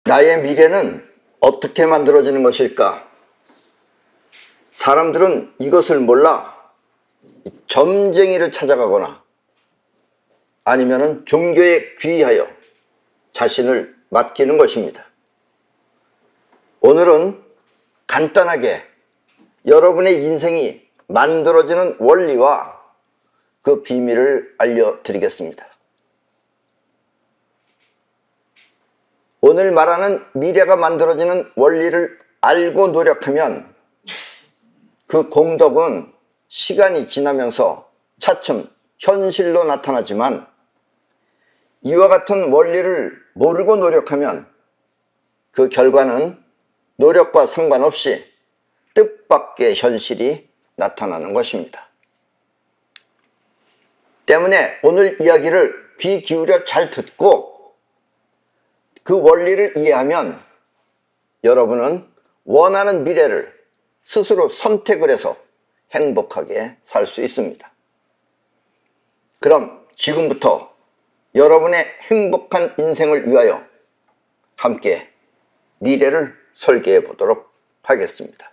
나의 미래는 어떻게 만들어지는 것일까? 사람들은 이것을 몰라 점쟁이를 찾아가거나 아니면 종교에 귀의하여 자신을 맡기는 것입니다. 오늘은 간단하게 여러분의 인생이 만들어지는 원리와 그 비밀을 알려드리겠습니다. 오늘 말하는 미래가 만들어지는 원리를 알고 노력하면 그 공덕은 시간이 지나면서 차츰 현실로 나타나지만 이와 같은 원리를 모르고 노력하면 그 결과는 노력과 상관없이 뜻밖의 현실이 나타나는 것입니다. 때문에 오늘 이야기를 귀 기울여 잘 듣고 그 원리를 이해하면 여러분은 원하는 미래를 스스로 선택을 해서 행복하게 살 수 있습니다. 그럼 지금부터 여러분의 행복한 인생을 위하여 함께 미래를 설계해 보도록 하겠습니다.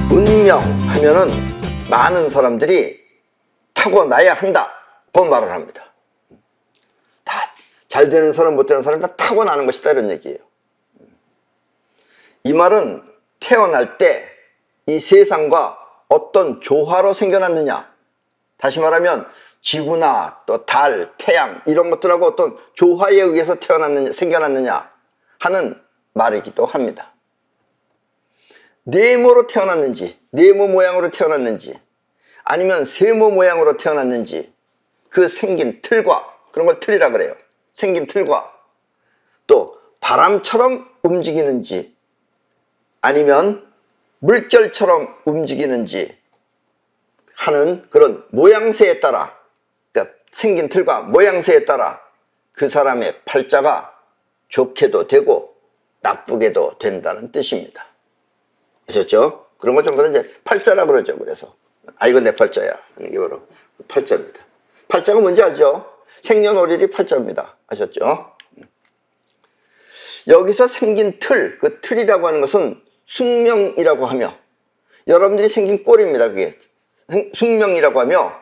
운명 하면은 많은 사람들이 타고나야 한다 그 말을 합니다. 다 잘 되는 사람 못 되는 사람 다 타고나는 것이다 이런 얘기예요. 이 말은 태어날 때 이 세상과 어떤 조화로 생겨났느냐, 다시 말하면 지구나 또 달, 태양 이런 것들하고 어떤 조화에 의해서 생겨났느냐 하는 말이기도 합니다. 네모로 태어났는지, 네모 모양으로 태어났는지, 아니면 세모 모양으로 태어났는지, 그 생긴 틀과, 그런 걸 틀이라 그래요. 생긴 틀과, 또 바람처럼 움직이는지, 아니면 물결처럼 움직이는지 하는 그런 모양새에 따라, 그러니까 생긴 틀과 모양새에 따라 그 사람의 팔자가 좋게도 되고 나쁘게도 된다는 뜻입니다. 아셨죠? 그런 거 전부 다 이제 팔자라 그러죠. 그래서 이건 내 팔자야 하는 게 바로 팔자입니다. 팔자가 뭔지 알죠? 생년월일이 팔자입니다. 아셨죠? 여기서 생긴 틀, 그 틀이라고 하는 것은 숙명이라고 하며, 여러분들이 생긴 꼴입니다. 그게 숙명이라고 하며,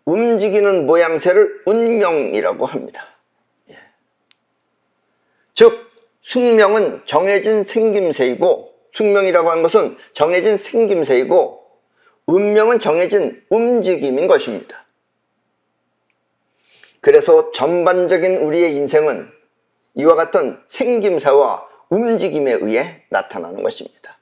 움직이는 모양새를 운명이라고 합니다. 즉 숙명은 정해진 생김새이고, 숙명이라고 하는 것은 정해진 생김새이고, 운명은 정해진 움직임인 것입니다. 그래서 전반적인 우리의 인생은 이와 같은 생김새와 움직임에 의해 나타나는 것입니다.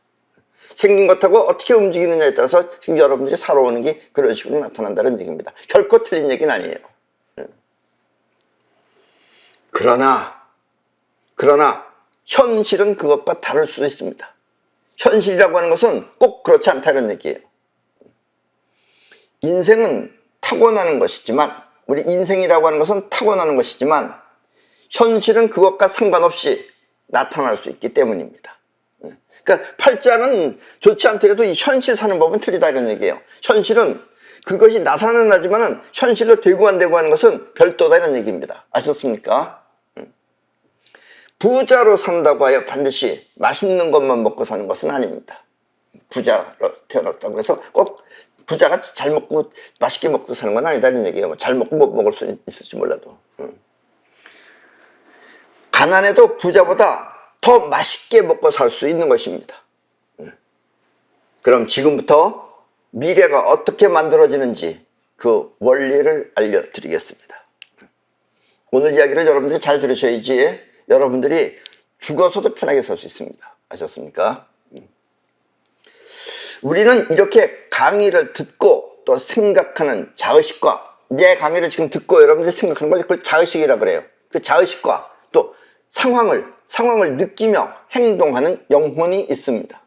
생긴 것하고 어떻게 움직이느냐에 따라서 지금 여러분들이 살아오는 게 그런 식으로 나타난다는 얘기입니다. 결코 틀린 얘기는 아니에요. 그러나 현실은 그것과 다를 수도 있습니다. 현실이라고 하는 것은 꼭 그렇지 않다는 얘기예요. 인생은 타고나는 것이지만, 우리 인생이라고 하는 것은 타고나는 것이지만 현실은 그것과 상관없이 나타날 수 있기 때문입니다. 그러니까 팔자는 좋지 않더라도 이 현실 사는 법은 틀리다 이런 얘기예요. 현실은 그것이 나타는 나지만은 현실로 되고 안 되고 하는 것은 별도다 이런 얘기입니다. 아셨습니까? 부자로 산다고 하여 반드시 맛있는 것만 먹고 사는 것은 아닙니다. 부자로 태어났다고 해서 꼭 부자가 잘 먹고 맛있게 먹고 사는 건 아니다 이런 얘기예요. 잘 먹고 못 먹을 수 있을지 몰라도. 가난해도 부자보다 더 맛있게 먹고 살 수 있는 것입니다. 그럼 지금부터 미래가 어떻게 만들어지는지 그 원리를 알려드리겠습니다. 오늘 이야기를 여러분들이 잘 들으셔야지 여러분들이 죽어서도 편하게 살 수 있습니다. 아셨습니까? 우리는 이렇게 강의를 듣고 또 생각하는 자의식과, 내 강의를 지금 듣고 여러분들이 생각하는 걸 그걸 자의식이라 그래요. 그 자의식과 또 상황을 느끼며 행동하는 영혼이 있습니다.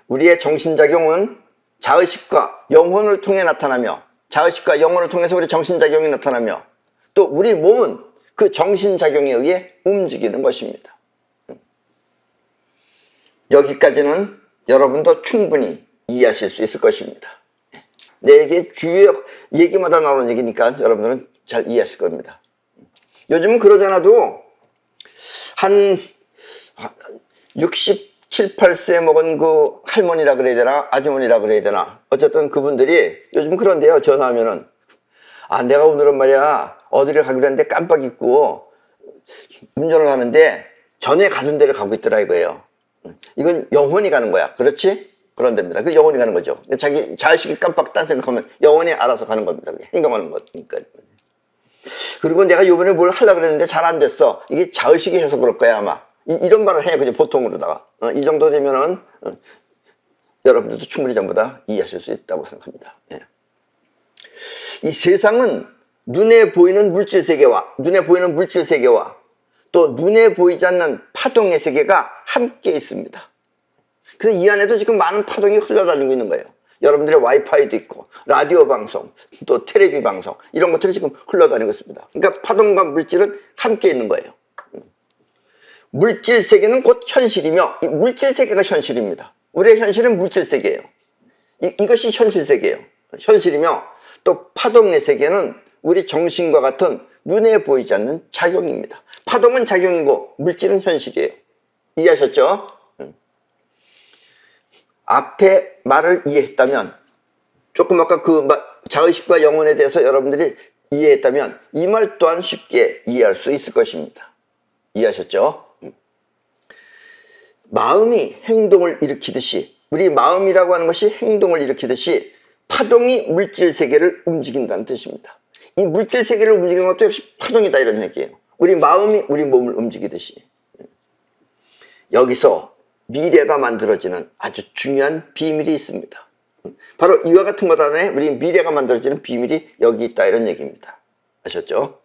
우리의 정신작용은 자의식과 영혼을 통해 나타나며, 자의식과 영혼을 통해서 우리 정신작용이 나타나며, 또 우리 몸은 그 정신작용에 의해 움직이는 것입니다. 여기까지는 여러분도 충분히 이해하실 수 있을 것입니다. 내 얘기 주요 얘기마다 나오는 얘기니까 여러분들은 잘 이해하실 겁니다. 요즘은 그러잖아도 한 67, 8세 먹은 그 할머니라 그래야 되나 아주머니라 그래야 되나 어쨌든 그분들이 요즘 그런데요. 전화하면은 내가 오늘은 말이야 어디를 가기로 했는데 깜빡 잊고 운전을 하는데 전에 가던 데를 가고 있더라 이거예요. 이건 영혼이 가는 거야. 그렇지? 그런 데입니다. 그 영혼이 가는 거죠. 자기 자식이 깜빡 딴 생각하면 영혼이 알아서 가는 겁니다. 행동하는 거니까. 그리고 내가 요번에 뭘 하려고 그랬는데 잘 안 됐어. 이게 자의식이 해서 그럴 거야 아마. 이런 말을 해 그냥 보통으로다가. 이 정도 되면은 여러분들도 충분히 전부 다 이해하실 수 있다고 생각합니다. 예. 이 세상은 눈에 보이는 물질 세계와 또 눈에 보이지 않는 파동의 세계가 함께 있습니다. 그래서 이 안에도 지금 많은 파동이 흘러다니고 있는 거예요. 여러분들의 와이파이도 있고 라디오 방송 또 텔레비 방송 이런 것들이 지금 흘러다니고 있습니다. 그러니까 파동과 물질은 함께 있는 거예요. 물질 세계는 곧 현실이며 이 물질 세계가 현실입니다. 우리의 현실은 물질 세계예요. 이것이 현실 세계예요. 현실이며 또 파동의 세계는 우리 정신과 같은 눈에 보이지 않는 작용입니다. 파동은 작용이고 물질은 현실이에요. 이해하셨죠? 앞에 말을 이해했다면 조금 아까 그 자의식과 영혼에 대해서 여러분들이 이해했다면 이 말 또한 쉽게 이해할 수 있을 것입니다. 이해하셨죠? 마음이 행동을 일으키듯이 우리 마음이라고 하는 것이 행동을 일으키듯이 파동이 물질 세계를 움직인다는 뜻입니다. 이 물질 세계를 움직이는 것도 역시 파동이다 이런 얘기예요. 우리 마음이 우리 몸을 움직이듯이. 여기서 미래가 만들어지는 아주 중요한 비밀이 있습니다. 바로 이와 같은 것 안에 우리 미래가 만들어지는 비밀이 여기 있다 이런 얘기입니다. 아셨죠?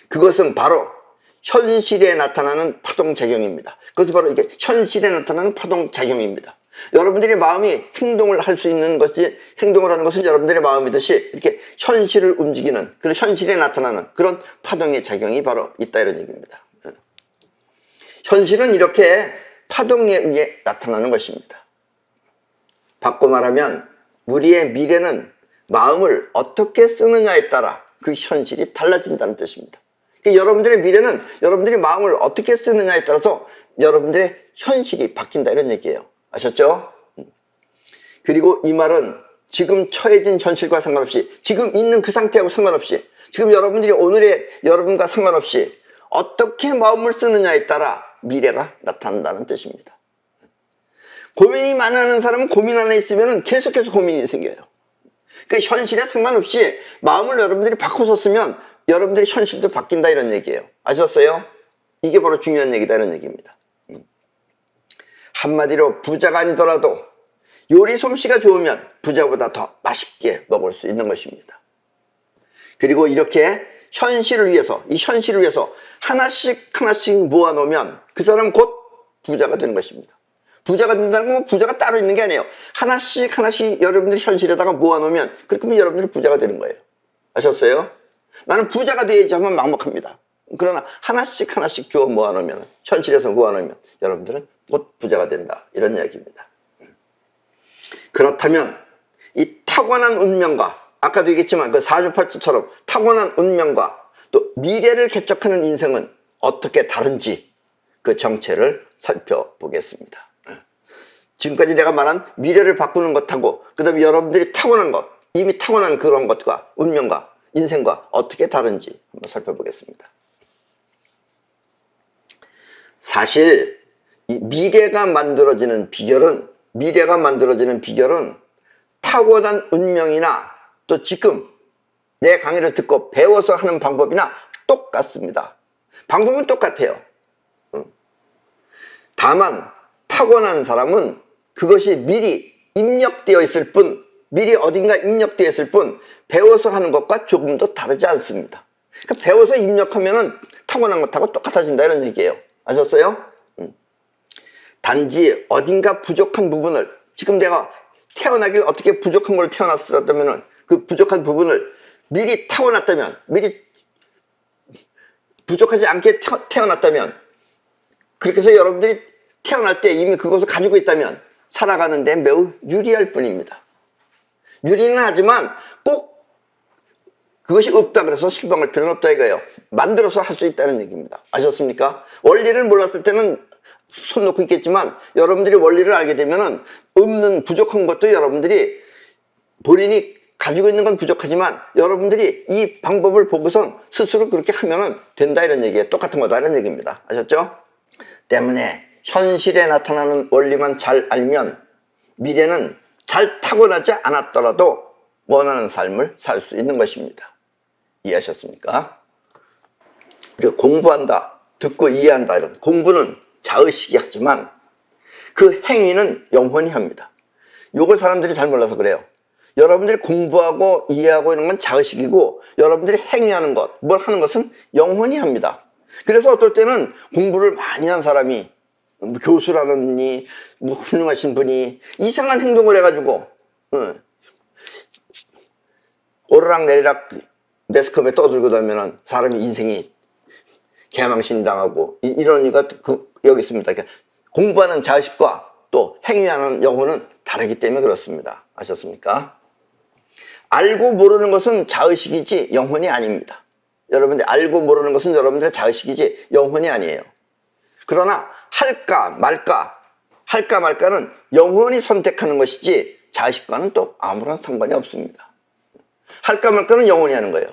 그것은 바로 현실에 나타나는 파동작용입니다. 그것은 바로 이게 현실에 나타나는 파동작용입니다. 여러분들의 마음이 행동을 할 수 있는 것이, 행동을 하는 것은 여러분들의 마음이듯이 이렇게 현실을 움직이는, 그런 현실에 나타나는 그런 파동의 작용이 바로 있다 이런 얘기입니다. 현실은 이렇게 파동에 의해 나타나는 것입니다. 바꿔 말하면 우리의 미래는 마음을 어떻게 쓰느냐에 따라 그 현실이 달라진다는 뜻입니다. 그러니까 여러분들의 미래는 여러분들이 마음을 어떻게 쓰느냐에 따라서 여러분들의 현실이 바뀐다 이런 얘기예요. 아셨죠? 그리고 이 말은 지금 처해진 현실과 상관없이, 지금 있는 그 상태하고 상관없이, 지금 여러분들이 오늘의 여러분과 상관없이 어떻게 마음을 쓰느냐에 따라 미래가 나타난다는 뜻입니다. 고민이 많은 사람은 고민 안에 있으면 계속해서 고민이 생겨요. 그러니까 현실에 상관없이 마음을 여러분들이 바꿔서 쓰면 여러분들의 현실도 바뀐다 이런 얘기예요. 아셨어요? 이게 바로 중요한 얘기다 이런 얘기입니다. 한마디로 부자가 아니더라도 요리 솜씨가 좋으면 부자보다 더 맛있게 먹을 수 있는 것입니다. 그리고 이렇게 현실을 위해서, 이 현실을 위해서 하나씩 모아놓으면 그 사람은 곧 부자가 되는 것입니다. 부자가 된다는 건 부자가 따로 있는 게 아니에요. 하나씩 여러분들이 현실에다가 모아놓으면 그렇게 하면 여러분들이 부자가 되는 거예요. 아셨어요? 나는 부자가 돼야지 하면 막막합니다. 그러나 하나씩 주워 모아놓으면, 현실에서 모아놓으면 여러분들은 곧 부자가 된다 이런 이야기입니다. 그렇다면 이 타고난 운명과, 아까도 얘기했지만 그 사주팔자처럼 타고난 운명과 또 미래를 개척하는 인생은 어떻게 다른지 그 정체를 살펴보겠습니다. 지금까지 내가 말한 미래를 바꾸는 것하고 그 다음에 여러분들이 타고난 것, 이미 타고난 그런 것과 운명과 인생과 어떻게 다른지 한번 살펴보겠습니다. 사실 이 미래가 만들어지는 비결은 타고난 운명이나 또 지금 내 강의를 듣고 배워서 하는 방법이나 똑같습니다. 방법은 똑같아요. 다만 타고난 사람은 그것이 미리 입력되어 있을 뿐, 미리 어딘가 입력되어 있을 뿐 배워서 하는 것과 조금도 다르지 않습니다. 그러니까 배워서 입력하면은 타고난 것하고 똑같아진다 이런 얘기예요. 아셨어요? 단지 어딘가 부족한 부분을, 지금 내가 태어나길 어떻게 부족한 걸 태어났었다면 그 부족한 부분을 미리 타고났다면, 미리 부족하지 않게 태어났다면, 그렇게 해서 여러분들이 태어날 때 이미 그것을 가지고 있다면 살아가는 데 매우 유리할 뿐입니다. 유리는 하지만 꼭 그것이 없다 그래서 실망할 필요는 없다 이거예요. 만들어서 할 수 있다는 얘기입니다. 아셨습니까? 원리를 몰랐을 때는 손 놓고 있겠지만 여러분들이 원리를 알게 되면은 없는 부족한 것도 여러분들이 본인이 가지고 있는 건 부족하지만 여러분들이 이 방법을 보고선 스스로 그렇게 하면은 된다 이런 얘기예요. 똑같은 거다 이런 얘기입니다. 아셨죠? 때문에 현실에 나타나는 원리만 잘 알면 미래는 잘 타고나지 않았더라도 원하는 삶을 살 수 있는 것입니다. 이해하셨습니까? 그리고 공부한다, 듣고 이해한다 이런 공부는 자의식이 하지만 그 행위는 영혼이 합니다. 이걸 사람들이 잘 몰라서 그래요. 여러분들이 공부하고 이해하고 이런 건 자의식이고 여러분들이 행위하는 것, 뭘 하는 것은 영혼이 합니다. 그래서 어떨 때는 공부를 많이 한 사람이 뭐 교수라느니 뭐 훌륭하신 분이 이상한 행동을 해가지고 오르락 내리락 매스컴에 떠들고 다니면 사람이 인생이 개망신 당하고 이런 이가 여기 있습니다. 그러니까 공부하는 자의식과 또 행위하는 영혼은 다르기 때문에 그렇습니다. 아셨습니까? 알고 모르는 것은 자의식이지 영혼이 아닙니다. 여러분들 알고 모르는 것은 여러분들의 자의식이지 영혼이 아니에요. 그러나 할까 말까는 영혼이 선택하는 것이지 자의식과는 또 아무런 상관이 없습니다. 할까 말까는 영혼이 하는 거예요.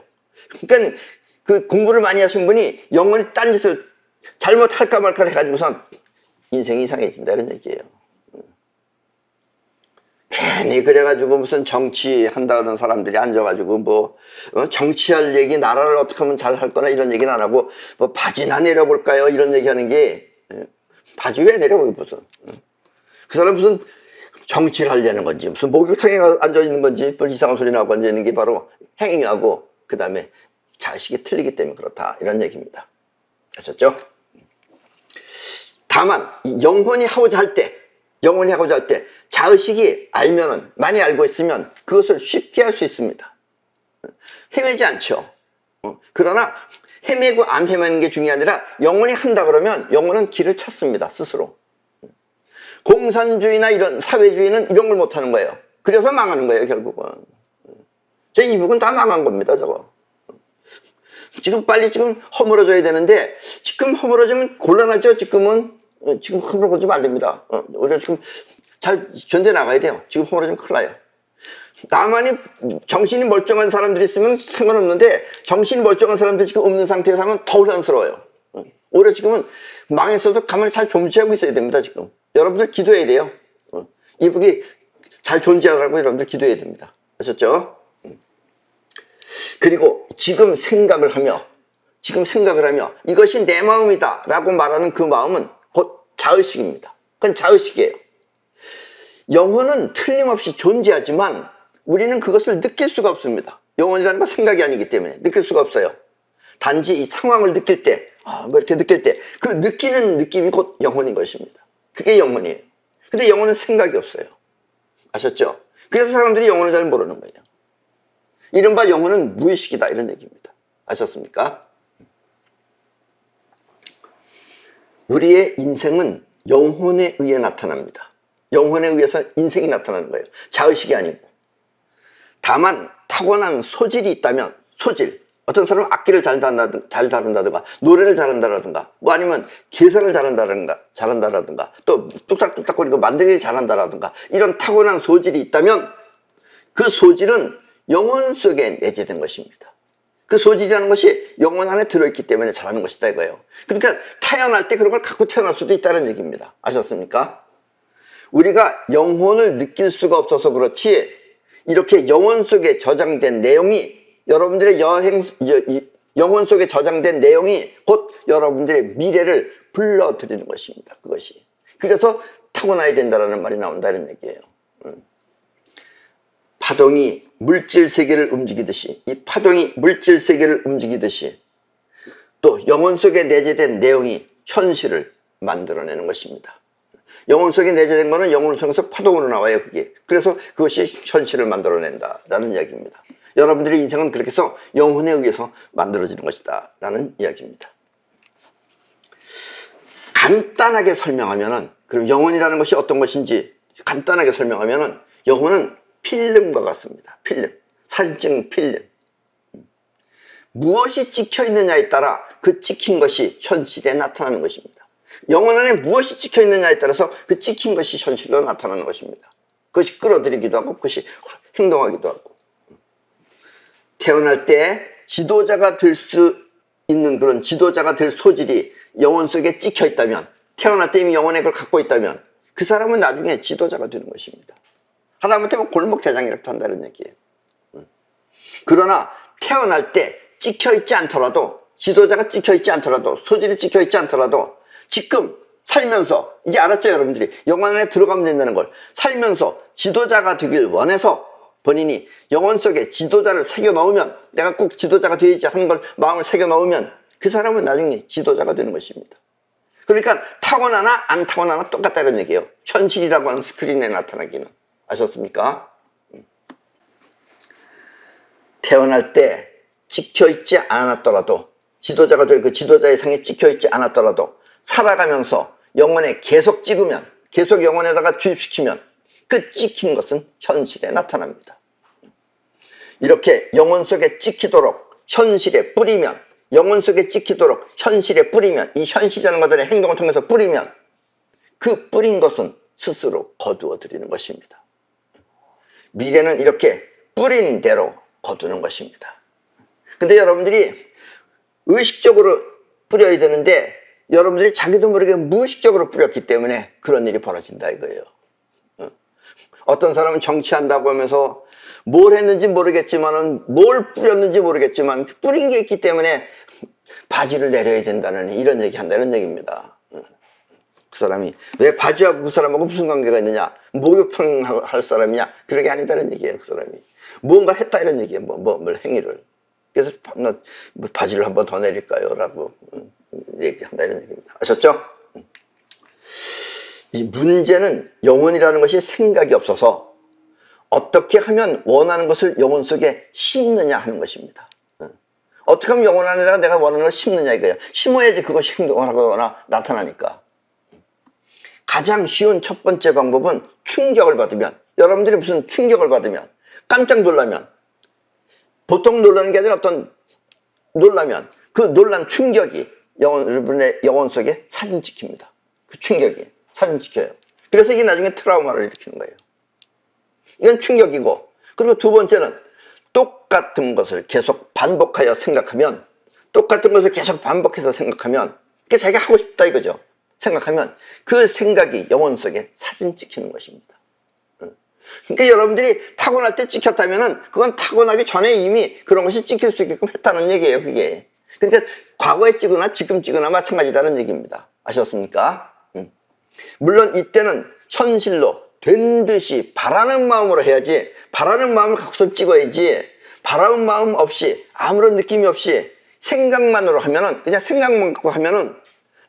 그러니까 그 공부를 많이 하신 분이 영혼이 딴짓을 잘못할까 말까 해가지고선 인생이 이상해진다 이런 얘기예요. 괜히 그래가지고 무슨 정치한다는 사람들이 앉아가지고 뭐 정치할 얘기, 나라를 어떻게 하면 잘 할 거나 이런 얘기는 안 하고 뭐 바지나 내려볼까요 이런 얘기하는 게, 바지 왜 내려요 무슨, 그 사람 무슨 정치를 하려는 건지 무슨 목욕탕에 앉아있는 건지 뭐 이상한 소리 나고 앉아있는 게 바로 행위하고 그 다음에 자의식이 틀리기 때문에 그렇다 이런 얘기입니다. 아셨죠? 다만 영혼이 하고자 할 때 자의식이 알면은, 많이 알고 있으면 그것을 쉽게 할 수 있습니다. 헤매지 않죠. 그러나 헤매고 안 헤매는 게 중요한 게 아니라 영혼이 한다 그러면 영혼은 길을 찾습니다. 스스로. 공산주의나 이런 사회주의는 이런 걸 못하는 거예요. 그래서 망하는 거예요 결국은. 저 이북은 다 망한 겁니다 저거. 지금 빨리 지금 허물어져야 되는데 지금 허물어지면 곤란하죠. 지금 허물어지면 안 됩니다. 우리가 지금 잘 견뎌 나가야 돼요. 지금 허물어지면 큰일 나요. 나만이 정신이 멀쩡한 사람들이 있으면 상관없는데 정신이 멀쩡한 사람들이 지금 없는 상태에서 하면 더 혼란스러워요. 오히려 지금은 망했어도 가만히 잘 존재하고 있어야 됩니다. 지금 여러분들 기도해야 돼요. 이북이 잘 존재하라고 여러분들 기도해야 됩니다. 아셨죠? 그리고 지금 생각을 하며 이것이 내 마음이다 라고 말하는 그 마음은 곧 자의식입니다. 그건 자의식이에요. 영혼은 틀림없이 존재하지만 우리는 그것을 느낄 수가 없습니다. 영혼이라는 건 생각이 아니기 때문에 느낄 수가 없어요. 단지 이 상황을 느낄 때, 뭐 이렇게 느낄 때 그 느끼는 느낌이 곧 영혼인 것입니다. 그게 영혼이에요. 근데 영혼은 생각이 없어요. 아셨죠? 그래서 사람들이 영혼을 잘 모르는 거예요. 이른바 영혼은 무의식이다 이런 얘기입니다. 아셨습니까? 우리의 인생은 영혼에 의해 나타납니다. 영혼에 의해서 인생이 나타나는 거예요. 자의식이 아니고. 다만 타고난 소질이 있다면, 소질, 어떤 사람은 악기를 잘 다룬다든가 노래를 잘한다라든가 뭐 아니면 계산을 잘한다라든가 또 뚝딱뚝딱거리고 만들기를 잘한다라든가 이런 타고난 소질이 있다면 그 소질은 영혼 속에 내재된 것입니다. 그 소질이라는 것이 영혼 안에 들어있기 때문에 잘하는 것이다 이거예요. 그러니까 태어날 때 그런 걸 갖고 태어날 수도 있다는 얘기입니다. 아셨습니까? 우리가 영혼을 느낄 수가 없어서 그렇지 이렇게 영혼 속에 저장된 내용이 여러분들의 영혼 속에 저장된 내용이 곧 여러분들의 미래를 불러들이는 것입니다. 그것이. 그래서 타고나야 된다는 말이 나온다는 얘기예요. 파동이 물질 세계를 움직이듯이, 이 파동이 물질 세계를 움직이듯이 또 영혼 속에 내재된 내용이 현실을 만들어내는 것입니다. 영혼 속에 내재된 거는 영혼을 통해서 파동으로 나와요, 그게. 그래서 그것이 현실을 만들어낸다라는 이야기입니다. 여러분들의 인생은 그렇게 해서 영혼에 의해서 만들어지는 것이다 라는 이야기입니다. 간단하게 설명하면은, 그럼 영혼이라는 것이 어떤 것인지 간단하게 설명하면은, 영혼은 필름과 같습니다. 필름, 사진 찍는 필름. 무엇이 찍혀 있느냐에 따라 그 찍힌 것이 현실에 나타나는 것입니다. 영혼 안에 무엇이 찍혀 있느냐에 따라서 그 찍힌 것이 현실로 나타나는 것입니다. 그것이 끌어들이기도 하고 그것이 행동하기도 하고. 태어날 때 지도자가 될 수 있는 그런 지도자가 될 소질이 영혼 속에 찍혀 있다면, 태어날 때 이미 영혼에 그걸 갖고 있다면 그 사람은 나중에 지도자가 되는 것입니다. 하다못해 골목 대장이라도 한다는 얘기예요. 그러나 태어날 때 찍혀 있지 않더라도, 지도자가 찍혀 있지 않더라도, 소질이 찍혀 있지 않더라도 지금 살면서, 이제 알았죠 여러분들이? 영혼 안에 들어가면 된다는 걸. 살면서 지도자가 되길 원해서 본인이 영혼 속에 지도자를 새겨 넣으면, 내가 꼭 지도자가 되어야지 하는 걸 마음을 새겨 넣으면 그 사람은 나중에 지도자가 되는 것입니다. 그러니까 타고나나 안 타고나나 똑같다는 얘기예요. 현실이라고 하는 스크린에 나타나기는. 아셨습니까? 태어날 때 찍혀있지 않았더라도, 지도자가 될 그 지도자의 상에 찍혀있지 않았더라도 살아가면서 영혼에 계속 찍으면, 계속 영혼에다가 주입시키면 그 찍힌 것은 현실에 나타납니다. 이렇게 영혼 속에 찍히도록 현실에 뿌리면, 영혼 속에 찍히도록 현실에 뿌리면, 이 현실이라는 것들의 행동을 통해서 뿌리면 그 뿌린 것은 스스로 거두어 들이는 것입니다. 미래는 이렇게 뿌린 대로 거두는 것입니다. 근데 여러분들이 의식적으로 뿌려야 되는데 여러분들이 자기도 모르게 무의식적으로 뿌렸기 때문에 그런 일이 벌어진다 이거예요. 어떤 사람은 정치한다고 하면서 뭘 했는지 모르겠지만은, 뭘 뿌렸는지 모르겠지만 뿌린 게 있기 때문에 바지를 내려야 된다는 이런 얘기 한다는 얘기입니다. 그 사람이 왜 바지하고 그 사람하고 무슨 관계가 있느냐, 목욕탕 할 사람이냐, 그런 게 아니다는 얘기예요. 그 사람이 뭔가 했다 이런 얘기예요. 뭘 행위를. 그래서 바지를 한번 더 내릴까요? 라고 얘기한다 이런 얘기입니다. 아셨죠? 이 문제는 영혼이라는 것이 생각이 없어서 어떻게 하면 원하는 것을 영혼 속에 심느냐 하는 것입니다. 어떻게 하면 영혼 안에다가 내가 원하는 걸 심느냐 이거예요. 심어야지 그것이 행동을 하거나 나타나니까. 가장 쉬운 첫 번째 방법은 충격을 받으면, 여러분들이 무슨 충격을 받으면, 깜짝 놀라면, 보통 놀라는 게 아니라 어떤 놀라면 그 놀란 충격이 여러분의 영혼 속에 사진 찍힙니다. 그 충격이 사진 찍혀요. 그래서 이게 나중에 트라우마를 일으키는 거예요. 이건 충격이고, 그리고 두 번째는 똑같은 것을 계속 반복하여 생각하면, 똑같은 것을 계속 반복해서 생각하면, 그게 자기가 하고 싶다 이거죠. 생각하면 그 생각이 영혼 속에 사진 찍히는 것입니다. 그러니까 여러분들이 타고날 때 찍혔다면은 그건 타고나기 전에 이미 그런 것이 찍힐 수 있게끔 했다는 얘기예요, 그게. 그러니까 과거에 찍거나 지금 찍거나 마찬가지다는 얘기입니다. 아셨습니까? 물론 이때는 현실로 된 듯이 바라는 마음으로 해야지, 바라는 마음을 갖고서 찍어야지, 바라는 마음 없이 아무런 느낌이 없이 생각만으로 하면은, 그냥 생각만 갖고 하면은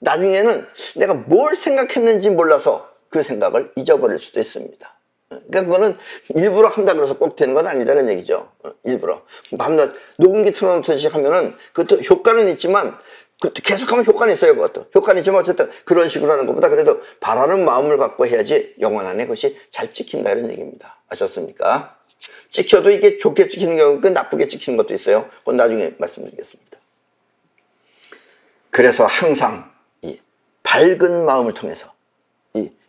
나중에는 내가 뭘 생각했는지 몰라서 그 생각을 잊어버릴 수도 있습니다. 그러니까 그거는 일부러 한다고 해서 꼭 되는 건 아니다는 얘기죠. 일부러 밤낮 녹음기 틀어놓듯이 하면은 그것도 효과는 있지만, 그것도 계속하면 효과는 있어요. 그것도 효과는 있지만 어쨌든 그런 식으로 하는 것보다 그래도 바라는 마음을 갖고 해야지 영혼 안에 그것이 잘 찍힌다 이런 얘기입니다. 아셨습니까? 찍혀도 이게 좋게 찍히는 경우가 있고 나쁘게 찍히는 것도 있어요. 그건 나중에 말씀드리겠습니다. 그래서 항상 이 밝은 마음을 통해서,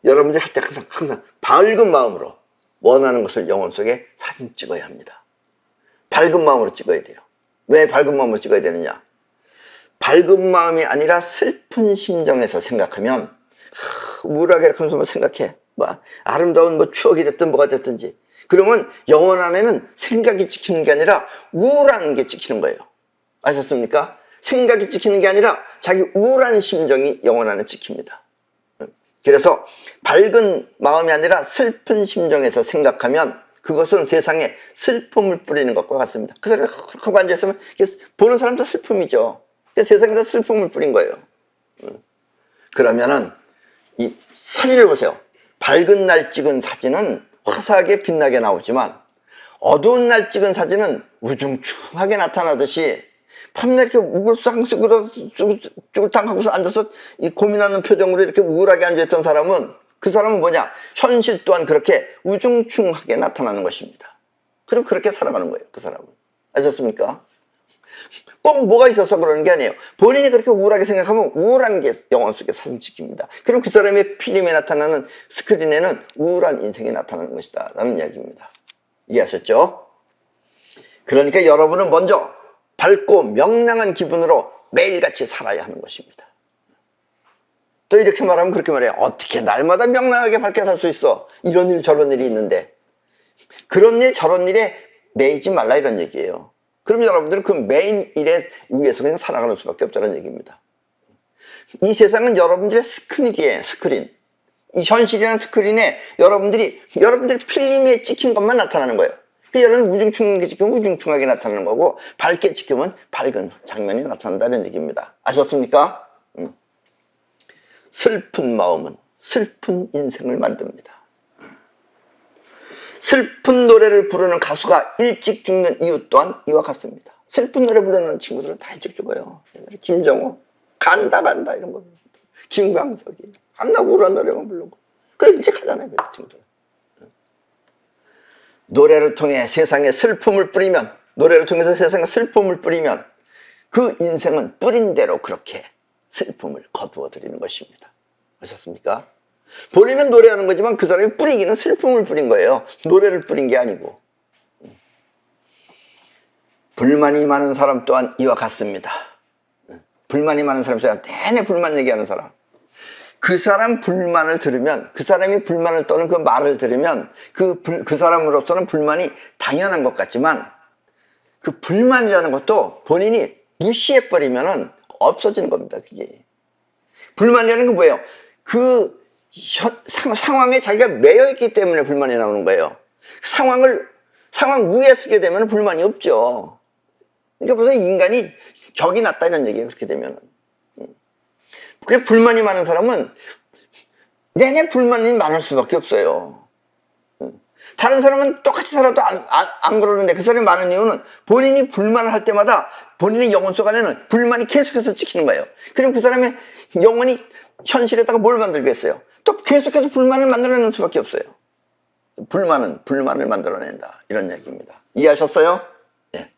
여러분들이 할 때 항상 밝은 마음으로 원하는 것을 영혼 속에 사진 찍어야 합니다. 밝은 마음으로 찍어야 돼요. 왜 밝은 마음으로 찍어야 되느냐? 밝은 마음이 아니라 슬픈 심정에서 생각하면, 우울하게 하면서 생각해. 아름다운 추억이 됐든 뭐가 됐든지. 그러면 영혼 안에는 생각이 찍히는 게 아니라 우울한 게 찍히는 거예요. 아셨습니까? 생각이 찍히는 게 아니라 자기 우울한 심정이 영혼 안에 찍힙니다. 그래서 밝은 마음이 아니라 슬픈 심정에서 생각하면 그것은 세상에 슬픔을 뿌리는 것과 같습니다. 그 사람이 하고 앉아있으면 보는 사람도 슬픔이죠. 세상에다 슬픔을 뿌린 거예요. 그러면은 이 사진을 보세요. 밝은 날 찍은 사진은 화사하게 빛나게 나오지만 어두운 날 찍은 사진은 우중충하게 나타나듯이 밤낮 이렇게 우글쌍 하고서 앉아서 이 고민하는 표정으로 이렇게 우울하게 앉아있던 사람은 그 사람은 뭐냐? 현실 또한 그렇게 우중충하게 나타나는 것입니다. 그리고 그렇게 살아가는 거예요. 그 사람은. 아셨습니까? 꼭 뭐가 있어서 그러는 게 아니에요. 본인이 그렇게 우울하게 생각하면 우울한 게 영혼 속에 사진 찍힙니다. 그럼 그 사람의 필름에 나타나는 스크린에는 우울한 인생이 나타나는 것이다 라는 이야기입니다. 이해하셨죠? 그러니까 여러분은 먼저 밝고 명랑한 기분으로 매일같이 살아야 하는 것입니다. 또 이렇게 말하면 그렇게 말해요. 어떻게 날마다 명랑하게 밝게 살 수 있어? 이런 일 저런 일이 있는데. 그런 일 저런 일에 매이지 말라 이런 얘기예요. 그럼 여러분들은 그 메인 일에 의해서 그냥 살아가는 수밖에 없다는 얘기입니다. 이 세상은 여러분들의 스크린이에요. 스크린. 이 현실이라는 스크린에 여러분들이 필름에 찍힌 것만 나타나는 거예요. 그 여러분 우중충하게 찍히면 우중충하게 나타나는 거고 밝게 찍히면 밝은 장면이 나타난다는 얘기입니다. 아셨습니까? 슬픈 마음은 슬픈 인생을 만듭니다. 슬픈 노래를 부르는 가수가 일찍 죽는 이유 또한 이와 같습니다. 슬픈 노래 부르는 친구들은 다 일찍 죽어요. 김정호 간다 이런 거, 김광석이 한나 우울한 노래만 부르고 그 일찍 하잖아요. 그 친구들. 노래를 통해 세상에 슬픔을 뿌리면, 노래를 통해서 세상에 슬픔을 뿌리면 그 인생은 뿌린 대로 그렇게 슬픔을 거두어 드리는 것입니다. 아셨습니까? 본인은 노래하는 거지만 그 사람이 뿌리기는 슬픔을 뿌린 거예요. 노래를 뿌린 게 아니고. 불만이 많은 사람 또한 이와 같습니다. 불만이 많은 사람, 내내 불만 얘기하는 사람. 그 사람 불만을 들으면, 그 사람이 불만을 떠는 그 말을 들으면 그 사람으로서는 불만이 당연한 것 같지만 그 불만이라는 것도 본인이 무시해버리면 없어지는 겁니다. 그게. 불만이라는 건 뭐예요? 그 상황에 자기가 매여있기 때문에 불만이 나오는 거예요. 상황 위에 쓰게 되면 불만이 없죠. 그러니까 무슨 인간이 격이 낮다 이런 얘기예요. 그렇게 되면은. 그게 불만이 많은 사람은 내내 불만이 많을 수밖에 없어요. 다른 사람은 똑같이 살아도 안 그러는데 그 사람이 많은 이유는 본인이 불만을 할 때마다 본인의 영혼 속 안에는 불만이 계속해서 찍히는 거예요. 그럼 그 사람의 영혼이 현실에다가 뭘 만들겠어요? 또 계속해서 불만을 만들어내는 수밖에 없어요. 불만은 불만을 만들어낸다 이런 얘기입니다. 이해하셨어요? 네.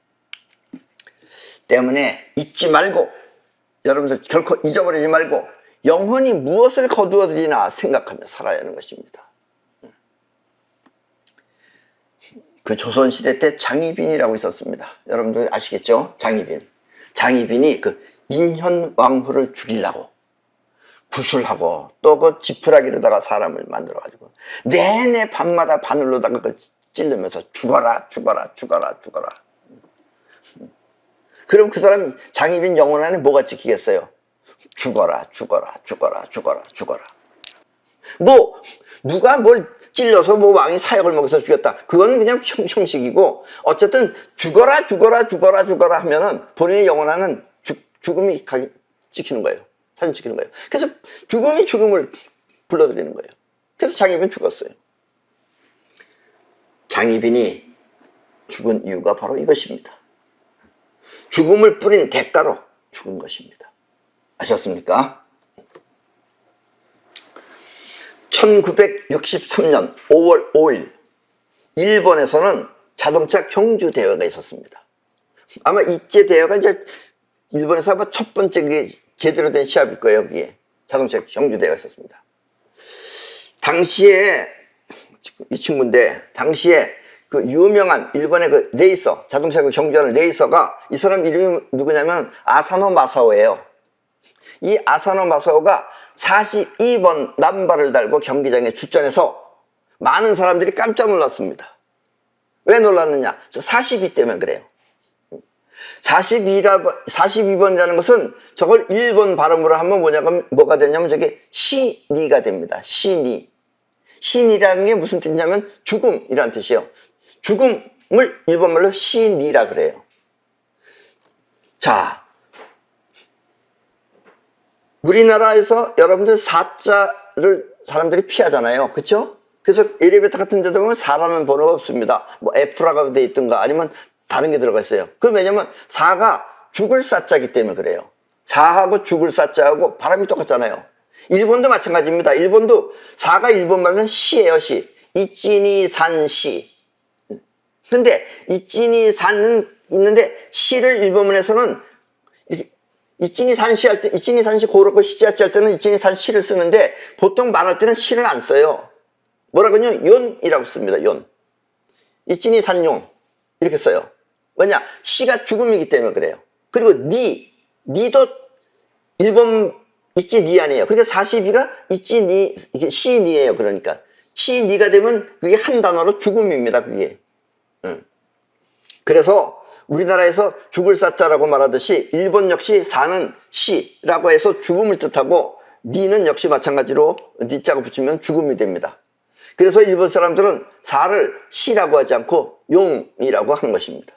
때문에 잊지 말고, 여러분들 결코 잊어버리지 말고 영혼이 무엇을 거두어들이나 생각하며 살아야 하는 것입니다. 그 조선시대 때 장희빈이라고 있었습니다. 여러분들 아시겠죠? 장희빈이 그 인현왕후를 죽이려고 구술하고 또 그 지푸라기로다가 사람을 만들어가지고 내내 밤마다 바늘로다가 그 찔르면서 죽어라. 그럼 그 사람 장희빈 영혼 안에 뭐가 찍히겠어요? 죽어라. 뭐 누가 뭘 찔러서 뭐 왕이 사역을 먹여서 죽였다, 그거는 그냥 형식이고 어쨌든 죽어라 하면은 본인의 영혼 안에는 죽음이 찍히는 거예요. 사진 찍히는 거예요. 그래서 죽음이 죽음을 불러들이는 거예요. 그래서 장희빈 죽었어요. 장희빈이 죽은 이유가 바로 이것입니다. 죽음을 뿌린 대가로 죽은 것입니다. 아셨습니까? 1963년 5월 5일 일본에서는 자동차 경주 대회가 있었습니다. 아마 이제 대회가 이제 일본에서 아마 첫 번째 그게 제대로 된 시합일 거예요. 그게 자동차 경주 대회가 있었습니다. 당시에 이 친구인데, 당시에 그 유명한 일본의 그 레이서, 자동차 그 경주하는 레이서가, 이 사람 이름이 누구냐면 아사노 마사오예요. 이 아사노 마사오가 42번 남발을 달고 경기장에 출전해서 많은 사람들이 깜짝 놀랐습니다. 왜 놀랐느냐? 42 때문에 그래요. 42번이라는 것은 저걸 일본 발음으로 하면 뭐가 되냐면 저게 시니가 됩니다. 시니라는 게 무슨 뜻이냐면 죽음이라는 뜻이에요. 죽음을 일본말로 시니라 그래요. 자, 우리나라에서 여러분들 사자를 사람들이 피하잖아요. 그렇죠? 그래서 엘리베이터 같은 데도 보면 4라는 번호가 없습니다. 뭐 F라고 돼 있든가 아니면 다른 게 들어가 있어요. 그럼 왜냐면 4가 죽을 사자기 때문에 그래요. 4하고 죽을 사자하고 발음이 똑같잖아요. 일본도 마찬가지입니다. 일본도 4가 일본 말로는 시예요, 시. 이찌니 산시. 근데 이찌니 산은 있는데 시를 일본문에서는 이렇게 이찌니 산시 할 때, 이찌니 산시 고렇고 시자치 할 때는 이찌니 산시를 쓰는데 보통 말할 때는 시를 안 써요. 뭐라고요? 용이라고 씁니다. 용. 이찌니 산용 이렇게 써요. 왜냐? 시가 죽음이기 때문에 그래요. 그리고 니도 일본 이찌니 아니에요. 그러니까 42가 이찌니 이게 시니예요. 그러니까 시니가 되면 그게 한 단어로 죽음입니다. 그게. 그래서 우리나라에서 죽을 사자라고 말하듯이 일본 역시 사는 시라고 해서 죽음을 뜻하고 니는 역시 마찬가지로 니자가 붙이면 죽음이 됩니다. 그래서 일본 사람들은 사를 시라고 하지 않고 용이라고 하는 것입니다.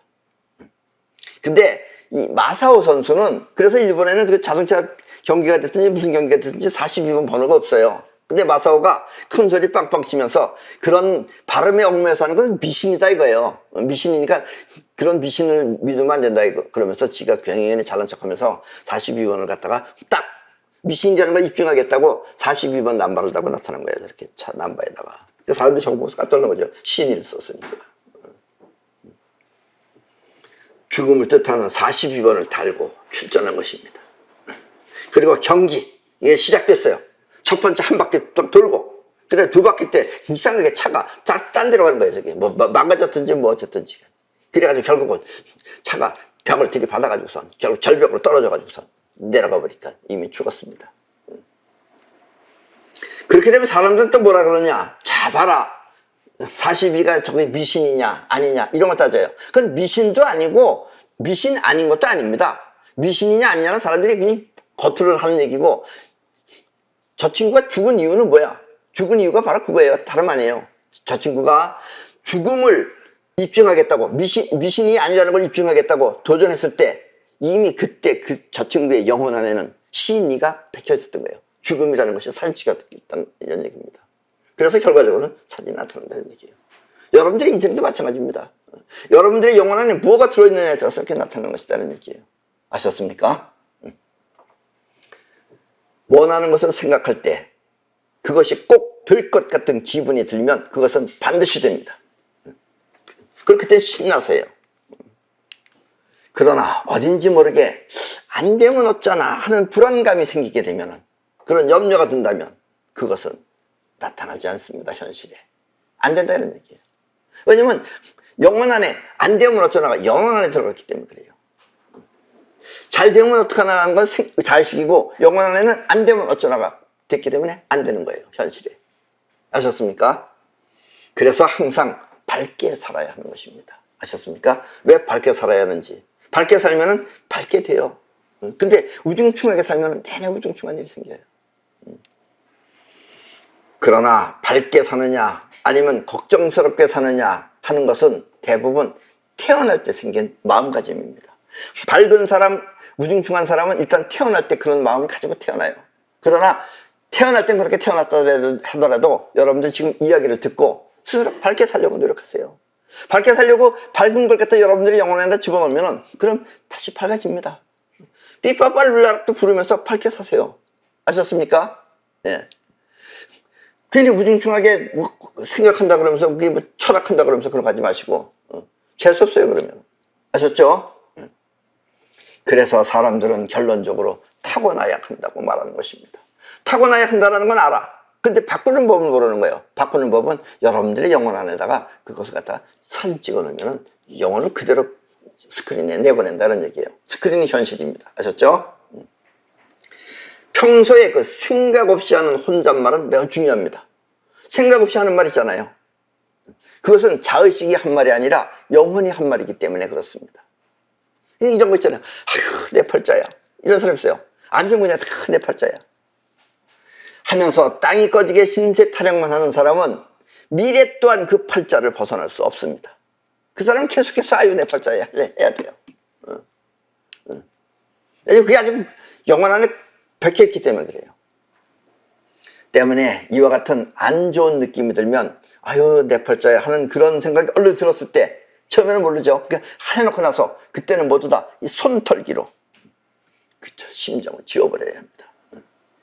근데 이 마사오 선수는 그래서 일본에는 그 자동차 경기가 됐든지 무슨 경기가 됐든지 42번 번호가 없어요. 근데 마사오가 큰 소리 빵빵 치면서 그런 발음에 얽매여서 하는 건 미신이다 이거예요. 미신이니까 그런 미신을 믿으면 안 된다 이거. 그러면서 지가 굉장히 잘난 척하면서 42번을 갖다가 딱 미신이라는 걸 입증하겠다고 42번 남발을 달고 나타난 거예요. 저렇게 차 남바에다가. 사람들이 저거 보고 깜짝 놀라죠. 신을 썼으니까. 죽음을 뜻하는 42번을 달고 출전한 것입니다. 그리고 경기 이게 시작됐어요. 첫 번째 한 바퀴 딱 돌고 그다음에 두 바퀴 때 이상하게 차가 딴 데로 가는 거예요. 저게 뭐 망가졌든지 뭐 어쨌든지 그래가지고 결국은 차가 벽을 들이받아가지고선 결국 절벽으로 떨어져가지고선 내려가 버리니까 이미 죽었습니다. 그렇게 되면 사람들은 또 뭐라 그러냐? 자 봐라 42가 저게 미신이냐 아니냐 이런 걸 따져요. 그건 미신도 아니고 미신 아닌 것도 아닙니다. 미신이냐 아니냐는 사람들이 그냥 겉으로 하는 얘기고 저 친구가 죽은 이유는 뭐야? 죽은 이유가 바로 그거예요. 다름 아니에요. 저 친구가 죽음을 입증하겠다고 미신이 아니라는 걸 입증하겠다고 도전했을 때 이미 그때 저 친구의 영혼 안에는 시니가 박혀 있었던 거예요. 죽음이라는 것이 사진치가 있다는 이런 얘기입니다. 그래서 결과적으로는 사진이 나타난다는 얘기예요. 여러분들의 인생도 마찬가지입니다. 여러분들의 영혼 안에 무엇가 들어있느냐에 따라서 이렇게 나타나는 것이라는 얘기예요. 아셨습니까? 원하는 것을 생각할 때 그것이 꼭 될 것 같은 기분이 들면 그것은 반드시 됩니다. 그럼 그때 신나서 해요. 그러나 어딘지 모르게 안 되면 어쩌나 하는 불안감이 생기게 되면 그런 염려가 든다면 그것은 나타나지 않습니다. 현실에. 안 된다는 얘기예요. 왜냐면 영혼 안에 안 되면 어쩌나가 영혼 안에 들어갔기 때문에 그래요. 잘 되면 어떡하나 하는 건 자의식이고 영혼 안에는 안 되면 어쩌나가 됐기 때문에 안 되는 거예요. 현실에. 아셨습니까? 그래서 항상 밝게 살아야 하는 것입니다. 아셨습니까? 왜 밝게 살아야 하는지. 밝게 살면은 밝게 돼요. 근데 우중충하게 살면은 내내 우중충한 일이 생겨요. 그러나 밝게 사느냐 아니면 걱정스럽게 사느냐 하는 것은 대부분 태어날 때 생긴 마음가짐입니다. 밝은 사람, 우중충한 사람은 일단 태어날 때 그런 마음을 가지고 태어나요. 그러나 태어날 땐 그렇게 태어났다 하더라도 여러분들 지금 이야기를 듣고 스스로 밝게 살려고 노력하세요. 밝게 살려고 밝은 걸 갖다 여러분들이 영혼 안에다 집어넣으면 그럼 다시 밝아집니다. 삐빠빨룰라락도 부르면서 밝게 사세요. 아셨습니까? 예. 괜히 우중충하게 생각한다 그러면서 그게 뭐 철학한다 그러면서 그런 거 하지 마시고 재수없어요 그러면. 아셨죠? 그래서 사람들은 결론적으로 타고나야 한다고 말하는 것입니다. 타고나야 한다는 건 알아. 근데 바꾸는 법을 모르는 거예요. 바꾸는 법은 여러분들의 영혼 안에다가 그것을 갖다 사진 찍어 놓으면 영혼을 그대로 스크린에 내보낸다는 얘기예요. 스크린이 현실입니다. 아셨죠? 평소에 그 생각 없이 하는 혼잣말은 매우 중요합니다. 생각 없이 하는 말 있잖아요. 그것은 자의식이 한 말이 아니라 영혼이 한 말이기 때문에 그렇습니다. 이런 거 있잖아요. 아휴, 내 팔자야. 이런 사람 있어요. 안전 그냥 내 팔자야. 하면서 땅이 꺼지게 신세 타령만 하는 사람은 미래 또한 그 팔자를 벗어날 수 없습니다. 그 사람은 계속해서 아유 내 팔자야 해야 돼요. 그게 아주 영혼 안에 박혀있기 때문에 그래요. 때문에 이와 같은 안 좋은 느낌이 들면 아유 내 팔자야 하는 그런 생각이 얼른 들었을 때 처음에는 모르죠. 그러니까 해놓고 나서 그때는 모두 다 이 손털기로 그쵸, 심정을 지워버려야 합니다.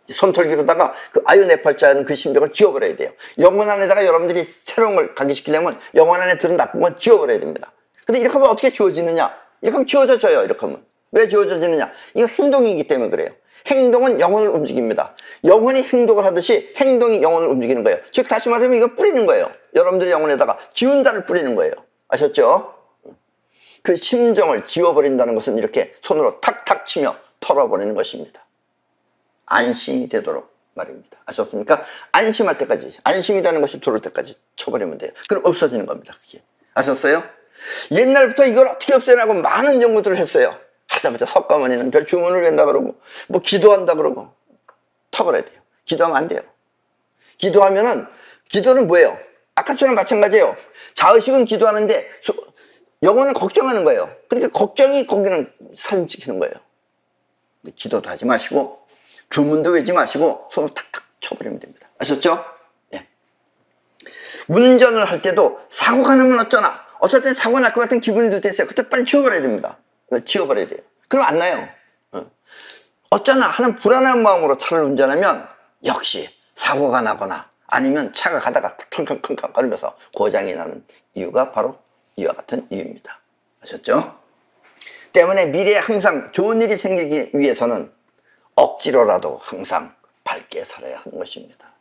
손털기로다가 그 아유 내 팔자는 그 심정을 지워버려야 돼요. 영혼 안에다가 여러분들이 새로운 걸 각인시키려면 영혼 안에 들은 나쁜 건 지워버려야 됩니다. 근데 이렇게 하면 어떻게 지워지느냐? 이렇게 하면 지워져져요. 이렇게 하면. 왜 지워져지느냐? 이거 행동이기 때문에 그래요. 행동은 영혼을 움직입니다. 영혼이 행동을 하듯이 행동이 영혼을 움직이는 거예요. 즉 다시 말하면 이거 뿌리는 거예요. 여러분들의 영혼에다가 지운다를 뿌리는 거예요. 아셨죠? 그 심정을 지워버린다는 것은 이렇게 손으로 탁탁 치며 털어버리는 것입니다. 안심이 되도록 말입니다. 아셨습니까? 안심할 때까지, 안심이 되는 것이 들어올 때까지 쳐버리면 돼요. 그럼 없어지는 겁니다. 그게. 아셨어요? 옛날부터 이걸 어떻게 없애냐고 많은 연구들을 했어요. 하다못해 석가모니는 별 주문을 한다 그러고 뭐 기도한다 그러고 터버려야 돼요. 기도하면 안 돼요. 기도하면은 기도는 뭐예요? 아까처럼 마찬가지예요. 자의식은 기도하는데 영혼은 걱정하는 거예요. 그러니까 걱정이 거기는 사진 찍히는 거예요. 기도도 하지 마시고 주문도 외지 마시고 손을 탁탁 쳐버리면 됩니다. 아셨죠? 예. 운전을 할 때도 사고가 나면 어쩌나 어쩔 때 사고 날 것 같은 기분이 들 때 있어요. 그때 빨리 지워버려야 됩니다. 지워버려야 돼요. 그럼 안 나요. 어쩌나 하는 불안한 마음으로 차를 운전하면 역시 사고가 나거나 아니면 차가 가다가 킁킁킁킁 거리면서 고장이 나는 이유가 바로 이와 같은 이유입니다. 아셨죠? 때문에 미래에 항상 좋은 일이 생기기 위해서는 억지로라도 항상 밝게 살아야 하는 것입니다.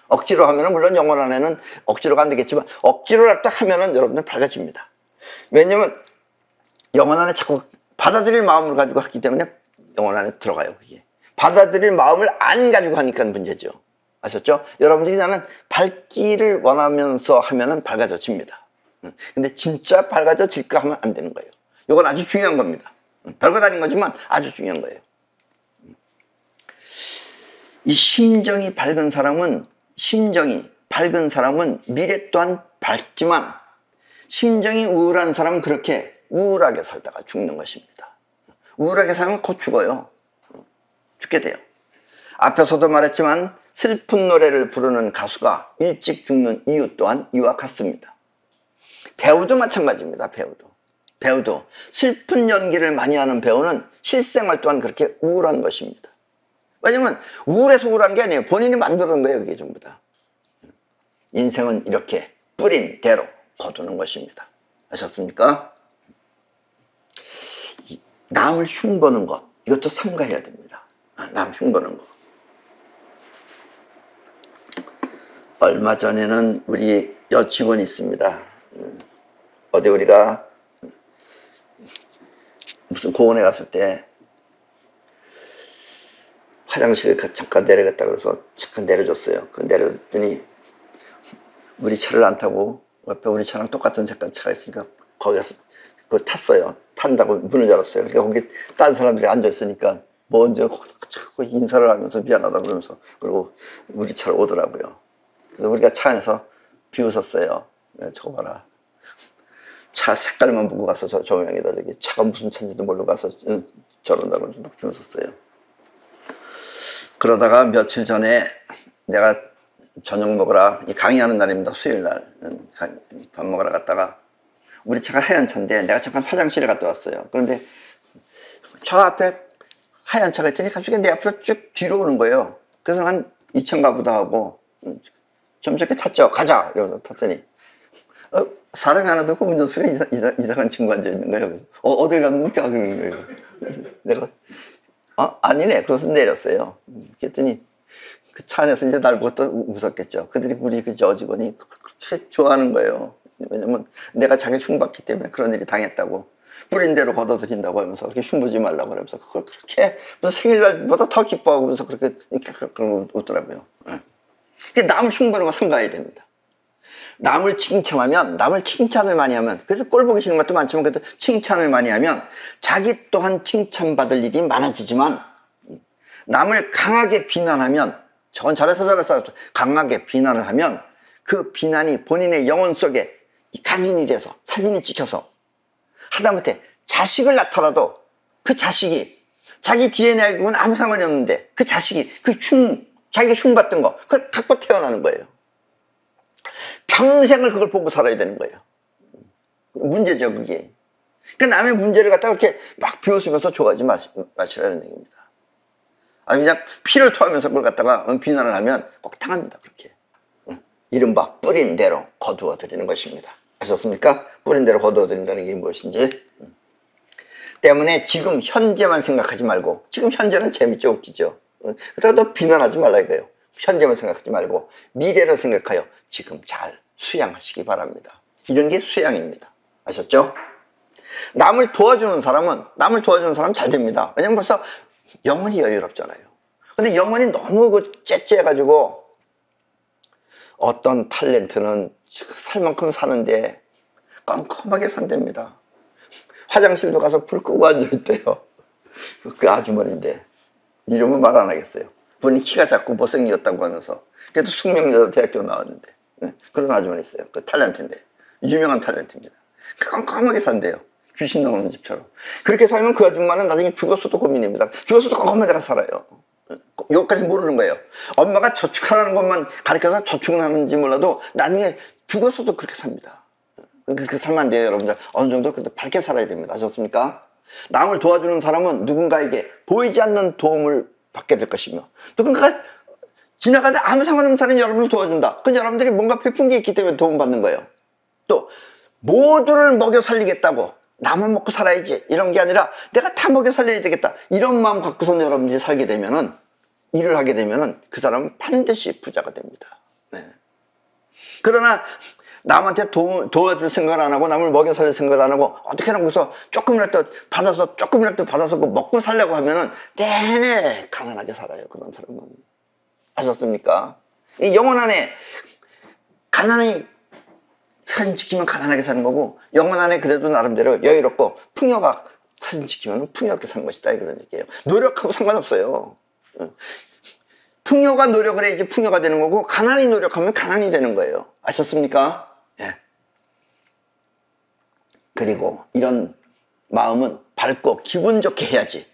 억지로 하면은 물론 영혼 안에는 억지로가 안 되겠지만 억지로라도 하면은 여러분들 밝아집니다. 왜냐면 영혼 안에 자꾸 받아들일 마음을 가지고 하기 때문에 영혼 안에 들어가요. 그게 받아들일 마음을 안 가지고 하니까 문제죠. 아셨죠? 여러분들이 나는 밝기를 원하면서 하면은 밝아져집니다. 근데 진짜 밝아져질까 하면 안 되는 거예요. 이건 아주 중요한 겁니다. 별거 다른 거지만 아주 중요한 거예요. 이 심정이 밝은 사람은 미래 또한 밝지만 심정이 우울한 사람은 그렇게 우울하게 살다가 죽는 것입니다. 우울하게 살면 곧 죽어요. 죽게 돼요. 앞에서도 말했지만 슬픈 노래를 부르는 가수가 일찍 죽는 이유 또한 이와 같습니다. 배우도 마찬가지입니다. 배우도 슬픈 연기를 많이 하는 배우는 실생활 또한 그렇게 우울한 것입니다. 왜냐면 우울해서 우울한 게 아니에요. 본인이 만드는 거예요. 그게 전부 다. 인생은 이렇게 뿌린 대로 거두는 것입니다. 아셨습니까? 남을 흉보는 것 이것도 삼가해야 됩니다. 남 흉보는 것. 얼마 전에는 우리 여직원이 있습니다. 어디 우리가 무슨 공원에 갔을 때 화장실에 잠깐 내려갔다 그래서 잠깐 내려줬어요. 그 내려줬더니 우리 차를 안 타고 옆에 우리 차랑 똑같은 색깔 차가 있으니까 거기 가서 그걸 탔어요. 탄다고 문을 열었어요. 그러니까 거기 다른 사람들이 앉아있으니까 먼저 인사를 하면서 미안하다 그러면서 그리고 우리 차로 오더라고요. 그래서 우리가 차 안에서 비웃었어요. 저거 봐라. 차 색깔만 보고 가서 저 모양이다. 저기 차가 무슨 차인지도 모르고 가서 저런다고 막 비웃었어요. 그러다가 며칠 전에 내가 저녁 먹으러 강의하는 날입니다. 수요일 날 밥 먹으러 갔다가 우리 차가 하얀 차인데 내가 잠깐 화장실에 갔다 왔어요. 그런데 저 앞에 하얀 차가 있더니 갑자기 내 앞으로 쭉 뒤로 오는 거예요. 그래서 한 2층가 보다 하고 좀 저렇게 탔죠. 가자 이러면서 탔더니 사람이 하나도 없고 운전수에 이상한 친구 앉아 있는 거예요. 그래서 어딜 갑니까? 그러는 거예요. 내가 아니네. 그래서 내렸어요. 그랬더니 그 차 안에서 이제 날 보고 또 웃었겠죠. 그들이 우리 그 여직원이 그렇게 좋아하는 거예요. 왜냐면 내가 자기를 흉봤기 때문에 그런 일이 당했다고. 뿌린 대로 걷어들인다고 하면서 그렇게 흉보지 말라고 그러면서 그걸 그렇게 무슨 생일날보다 더 기뻐하면서 그렇게 그런 거 웃더라고요. 남을 흉보는 거 삼가야 됩니다. 남을 칭찬을 많이 하면, 그래서 꼴 보기 싫은 것도 많지만 그래도 칭찬을 많이 하면 자기 또한 칭찬받을 일이 많아지지만 남을 강하게 비난하면, 저건 잘해서 강하게 비난을 하면 그 비난이 본인의 영혼 속에 각인이 돼서 사진이 찍혀서 하다못해 자식을 낳더라도 그 자식이 자기 DNA하고는 아무 상관이 없는데 그 자식이 자기가 흉받던 거 그걸 갖고 태어나는 거예요. 평생을 그걸 보고 살아야 되는 거예요. 문제죠, 그게. 그러니까 남의 문제를 갖다가 그렇게 막 비웃으면서 좋아하지 마시라는 얘기입니다. 아니, 그냥 피를 토하면서 그걸 갖다가 비난을 하면 꼭 당합니다, 그렇게. 이른바 뿌린 대로 거두어 드리는 것입니다. 아셨습니까? 뿌린 대로 거두어 드린다는 게 무엇인지. 때문에 지금 현재만 생각하지 말고, 지금 현재는 재밌죠, 웃기죠. 그러다가 또 비난하지 말라 이거예요. 현재만 생각하지 말고 미래를 생각하여 지금 잘 수양하시기 바랍니다. 이런 게 수양입니다. 아셨죠? 남을 도와주는 사람은 잘 됩니다. 왜냐면 벌써 영혼이 여유롭잖아요. 근데 영혼이 너무 째째해가지고 어떤 탤런트는 살 만큼 사는데 깜깜하게 산답니다. 화장실도 가서 불 끄고 앉아있대요. 그 아주머니인데 이름은 말 안 하겠어요. 본인 키가 작고 못생겼다고 하면서 그래도 숙명여자대학교 나왔는데 그런 아주머니 있어요. 그 탤런트인데 유명한 탤런트입니다. 깜깜하게 산대요. 귀신 나오는 집처럼. 그렇게 살면 그 아줌마는 나중에 죽었어도 고민입니다. 죽었어도 껌에 내가 살아요. 여기까지 모르는 거예요. 엄마가 저축하라는 것만 가르쳐서 저축은 하는지 몰라도 나중에 죽었어도 그렇게 삽니다. 그렇게 살면 안 돼요, 여러분들. 어느 정도 그래도 밝게 살아야 됩니다. 아셨습니까? 남을 도와주는 사람은 누군가에게 보이지 않는 도움을 받게 될 것이며, 누군가가 지나가다 아무 상관없는 사람이 여러분을 도와준다. 그건 여러분들이 뭔가 베푼 게 있기 때문에 도움받는 거예요. 또 모두를 먹여 살리겠다고 나만 먹고 살아야지 이런 게 아니라 내가 다 먹여 살려야 되겠다 이런 마음 갖고서 여러분들이 살게 되면은, 일을 하게 되면은 그 사람은 반드시 부자가 됩니다. 네. 그러나 남한테 도와줄 생각을 안 하고 남을 먹여 살릴 생각을 안 하고 어떻게나 해서 조금이라도 받아서 먹고 살려고 하면은 내내 가난하게 살아요. 그런 사람은. 아셨습니까? 이 영혼 안에 가난이 사진 찍히면 가난하게 사는 거고, 영혼 안에 그래도 나름대로 여유롭고 풍요가 사진 찍히면 풍요롭게 사는 것이다, 그런 얘기예요. 노력하고 상관없어요. 풍요가 노력을 해야지 풍요가 되는 거고, 가난이 노력하면 가난이 되는 거예요. 아셨습니까? 예. 그리고 이런 마음은 밝고 기분 좋게 해야지.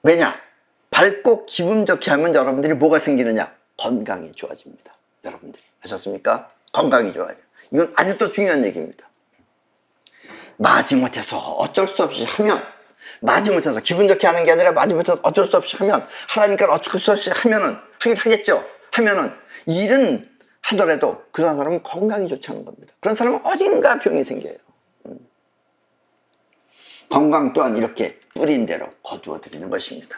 왜냐? 밝고 기분 좋게 하면 여러분들이 뭐가 생기느냐? 건강이 좋아집니다. 여러분들이. 아셨습니까? 건강이 좋아요. 이건 아주 또 중요한 얘기입니다. 마지못해서 어쩔 수 없이 하면, 마지못해서 기분 좋게 하는 게 아니라 마지못해서 어쩔 수 없이 하면, 하라니까 어쩔 수 없이 하면은, 하긴 하겠죠. 하면은 일은 하더라도 그런 사람은 건강이 좋지 않은 겁니다. 그런 사람은 어딘가 병이 생겨요. 건강 또한 이렇게 뿌린 대로 거두어 드리는 것입니다.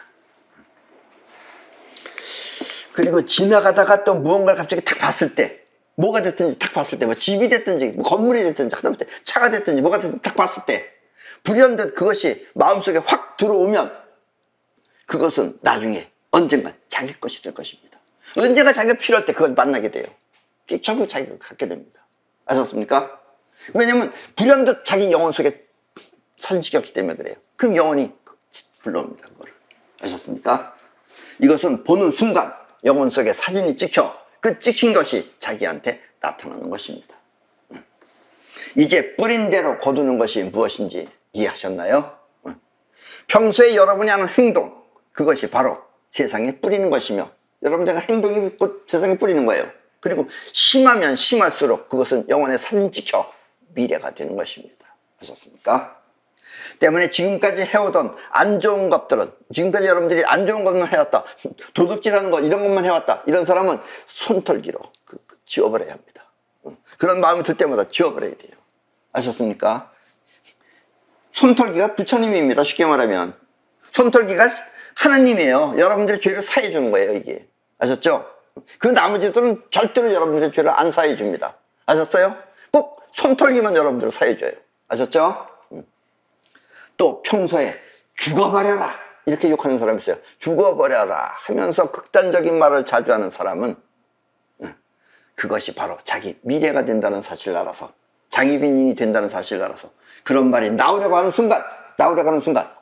그리고 지나가다가 또 무언가를 갑자기 탁 봤을 때, 뭐가 됐든지 탁 봤을 때, 뭐 집이 됐든지 뭐 건물이 됐든지 하다못해 차가 됐든지 뭐가 됐든지 탁 봤을 때 불현듯 그것이 마음속에 확 들어오면 그것은 나중에 언젠가 자기 것이 될 것입니다. 언제가 자기가 필요할 때 그걸 만나게 돼요. 전부 자기가 갖게 됩니다. 아셨습니까? 왜냐면 불현듯 자기 영혼 속에 산시켰기 때문에 그래요. 그럼 영혼이 불러옵니다. 그걸. 아셨습니까? 이것은 보는 순간 영혼 속에 사진이 찍혀 그 찍힌 것이 자기한테 나타나는 것입니다. 이제 뿌린 대로 거두는 것이 무엇인지 이해하셨나요? 평소에 여러분이 하는 행동, 그것이 바로 세상에 뿌리는 것이며, 여러분들의 행동이 곧 세상에 뿌리는 거예요. 그리고 심하면 심할수록 그것은 영혼에 사진 찍혀 미래가 되는 것입니다. 아셨습니까? 때문에 지금까지 해오던 안 좋은 것들은, 지금까지 여러분들이 안 좋은 것만 해왔다, 도둑질하는 것 이런 것만 해왔다, 이런 사람은 손털기로 지워버려야 합니다. 그런 마음이 들 때마다 지워버려야 돼요. 아셨습니까? 손털기가 부처님입니다. 쉽게 말하면 손털기가 하나님이에요. 여러분들의 죄를 사해 주는 거예요, 이게. 아셨죠? 그 나머지들은 절대로 여러분들의 죄를 안 사해 줍니다. 아셨어요? 꼭 손털기만 여러분들을 사해 줘요. 아셨죠? 또 평소에 죽어버려라 이렇게 욕하는 사람이 있어요. 죽어버려라 하면서 극단적인 말을 자주 하는 사람은 그것이 바로 자기 미래가 된다는 사실을 알아서, 자기 빈인이 된다는 사실을 알아서 그런 말이 나오려고 하는 순간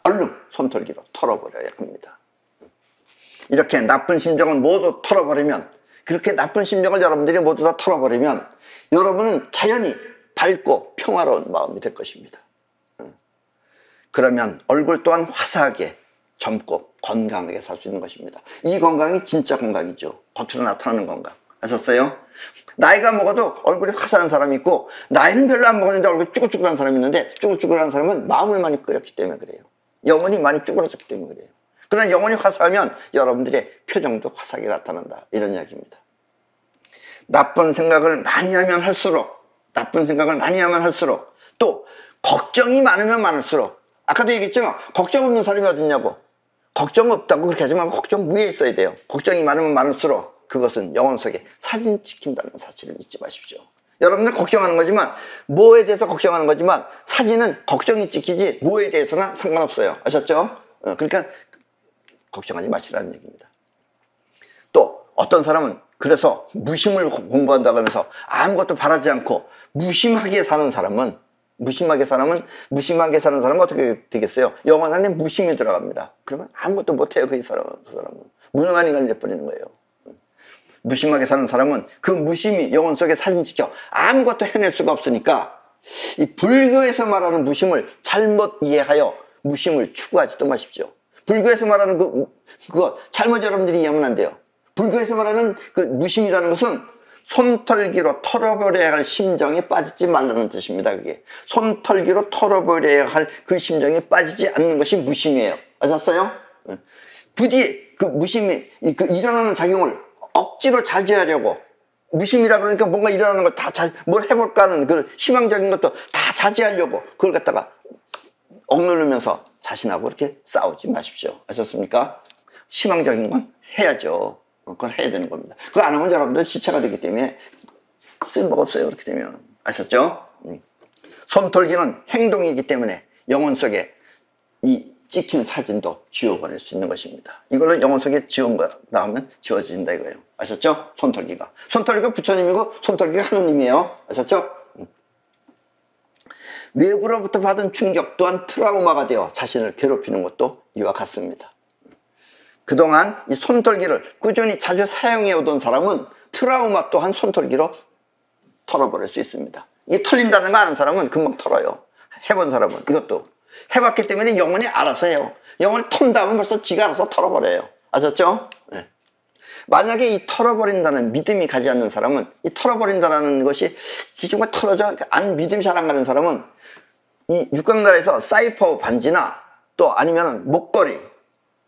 얼른 손털기로 털어버려야 합니다. 이렇게 나쁜 심정을 모두 털어버리면, 그렇게 나쁜 심정을 여러분들이 모두 다 털어버리면 여러분은 자연히 밝고 평화로운 마음이 될 것입니다. 그러면 얼굴 또한 화사하게 젊고 건강하게 살 수 있는 것입니다. 이 건강이 진짜 건강이죠. 겉으로 나타나는 건강. 아셨어요? 나이가 먹어도 얼굴이 화사한 사람이 있고, 나이는 별로 안 먹었는데 얼굴이 쭈글쭈글한 사람이 있는데, 쭈글쭈글한 사람은 마음을 많이 끓였기 때문에 그래요. 영혼이 많이 쭈그러졌기 때문에 그래요. 그러나 영혼이 화사하면 여러분들의 표정도 화사하게 나타난다, 이런 이야기입니다. 나쁜 생각을 많이 하면 할수록, 또 걱정이 많으면 많을수록, 아까도 얘기했죠? 걱정 없는 사람이 어딨냐고. 걱정 없다고 그렇게 하지 말고 걱정 위에 있어야 돼요. 걱정이 많으면 많을수록 그것은 영혼 속에 사진 찍힌다는 사실을 잊지 마십시오. 여러분들 걱정하는 거지만, 뭐에 대해서 걱정하는 거지만, 사진은 걱정이 찍히지 뭐에 대해서는 상관없어요. 아셨죠? 그러니까 걱정하지 마시라는 얘기입니다. 또 어떤 사람은 그래서 무심을 공부한다고 하면서 아무것도 바라지 않고 무심하게 사는 사람은 어떻게 되겠어요? 영혼 안에 무심이 들어갑니다. 그러면 아무것도 못해요. 그 사람은 무능한 인간이 돼버리는 거예요. 무심하게 사는 사람은 그 무심이 영혼 속에 사진 찍혀 아무것도 해낼 수가 없으니까, 이 불교에서 말하는 무심을 잘못 이해하여 무심을 추구하지도 마십시오. 불교에서 말하는 그거 잘못 여러분들이 이해하면 안 돼요. 불교에서 말하는 그 무심이라는 것은 손털기로 털어버려야 할 심정에 빠지지 말라는 뜻입니다. 그게 손털기로 털어버려야 할 그 심정에 빠지지 않는 것이 무심이에요. 아셨어요? 부디 그 무심이 일어나는 작용을 억지로 자제하려고, 무심이라 그러니까 뭔가 일어나는 걸 뭘 해볼까 하는 그 희망적인 것도 다 자제하려고 그걸 갖다가 억누르면서 자신하고 이렇게 싸우지 마십시오. 아셨습니까? 희망적인 건 해야죠. 그걸 해야 되는 겁니다. 그거 안 하면 여러분들 시체가 되기 때문에 쓸모가 없어요. 그렇게 되면. 아셨죠? 손털기는 행동이기 때문에 영혼 속에 이 찍힌 사진도 지워버릴 수 있는 것입니다. 이걸로 영혼 속에 지운 거 나오면 지워진다 이거예요. 아셨죠? 손털기가 부처님이고 손털기가 하느님이에요. 아셨죠? 외부로부터 받은 충격 또한 트라우마가 되어 자신을 괴롭히는 것도 이와 같습니다. 그동안 이 손털기를 꾸준히 자주 사용해 오던 사람은 트라우마 또한 손털기로 털어버릴 수 있습니다. 이게 털린다는 거 아는 사람은 금방 털어요. 해본 사람은 이것도 해봤기 때문에 영혼이 알아서 해요. 영혼이 턴다면 벌써 지가 알아서 털어버려요. 아셨죠? 네. 만약에 이 털어버린다는 믿음이 가지 않는 사람은, 이 털어버린다는 것이 정말 털어져 안 믿음이 잘 안 가는 사람은 이 육각나라에서 사이퍼 반지나 또 아니면 목걸이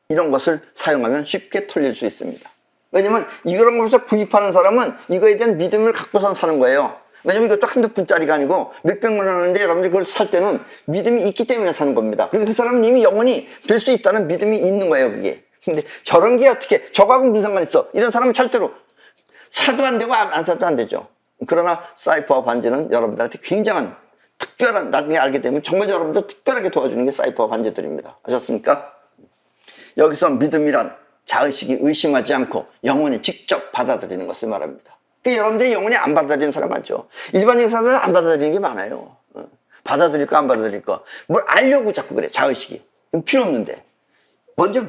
이런 것을 사용하면 쉽게 털릴 수 있습니다. 왜냐면 이런 것을 구입하는 사람은 이거에 대한 믿음을 갖고선 사는 거예요. 왜냐면 이것도 한두 푼짜리가 아니고 몇백만 원 하는데 여러분들이 그걸 살 때는 믿음이 있기 때문에 사는 겁니다. 그리고 그 사람은 이미 영혼이 될 수 있다는 믿음이 있는 거예요, 그게. 근데 저런 게 어떻게, 저거하고 무슨 상관 있어? 이런 사람은 절대로 사도 안 되고 안 사도 안 되죠. 그러나 사이퍼 반지는 여러분들한테 굉장한 특별한, 나중에 알게 되면 정말 여러분들 특별하게 도와주는 게 사이퍼 반지들입니다. 아셨습니까? 여기서 믿음이란 자의식이 의심하지 않고 영혼이 직접 받아들이는 것을 말합니다. 그러니까 여러분들이 영혼이 안 받아들이는 사람 많죠. 일반적인 사람들은 안 받아들이는 게 많아요. 받아들일까 안 받아들일까 뭘 알려고 자꾸 그래. 자의식이 필요 없는데 먼저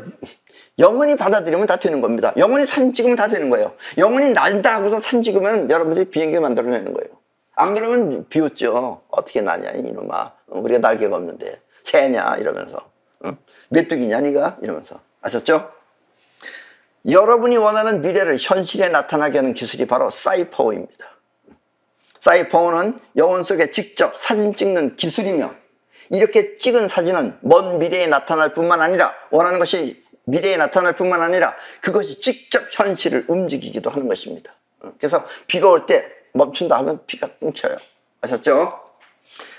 영혼이 받아들이면 다 되는 겁니다. 영혼이 사진 찍으면 다 되는 거예요. 영혼이 날다 하고서 사진 찍으면 여러분들이 비행기를 만들어내는 거예요. 안 그러면 비웃죠. 어떻게 나냐 이놈아, 우리가 날개가 없는데 새냐 이러면서, 메뚜기냐 니가 이러면서. 아셨죠? 여러분이 원하는 미래를 현실에 나타나게 하는 기술이 바로 사이퍼입니다. 사이퍼는 영혼 속에 직접 사진 찍는 기술이며, 이렇게 찍은 사진은 먼 미래에 나타날 뿐만 아니라, 원하는 것이 미래에 나타날 뿐만 아니라 그것이 직접 현실을 움직이기도 하는 것입니다. 그래서 비가 올 때 멈춘다 하면 비가 끊겨요. 아셨죠?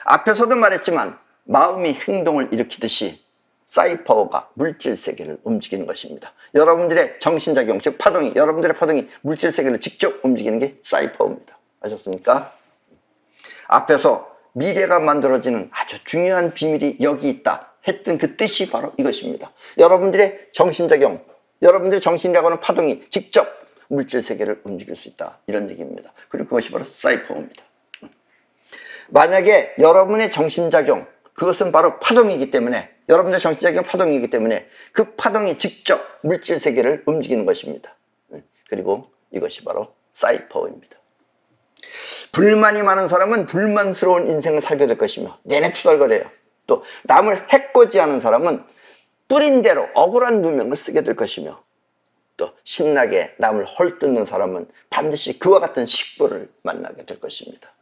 앞에서도 말했지만 마음이 행동을 일으키듯이 사이퍼가 물질 세계를 움직이는 것입니다. 여러분들의 정신작용, 즉 파동이, 여러분들의 파동이 물질 세계를 직접 움직이는 게 사이퍼입니다. 아셨습니까? 앞에서 미래가 만들어지는 아주 중요한 비밀이 여기 있다 했던 그 뜻이 바로 이것입니다. 여러분들의 정신작용, 여러분들의 정신이라고 하는 파동이 직접 물질 세계를 움직일 수 있다, 이런 얘기입니다. 그리고 그것이 바로 사이퍼입니다. 만약에 여러분의 정신작용, 그것은 바로 파동이기 때문에, 여러분의 정신작용 파동이기 때문에 그 파동이 직접 물질 세계를 움직이는 것입니다. 그리고 이것이 바로 사이퍼입니다. 불만이 많은 사람은 불만스러운 인생을 살게 될 것이며 내내 투덜거려요. 또 남을 해코지하는 사람은 뿌린 대로 억울한 누명을 쓰게 될 것이며, 또 신나게 남을 헐뜯는 사람은 반드시 그와 같은 식부를 만나게 될 것입니다.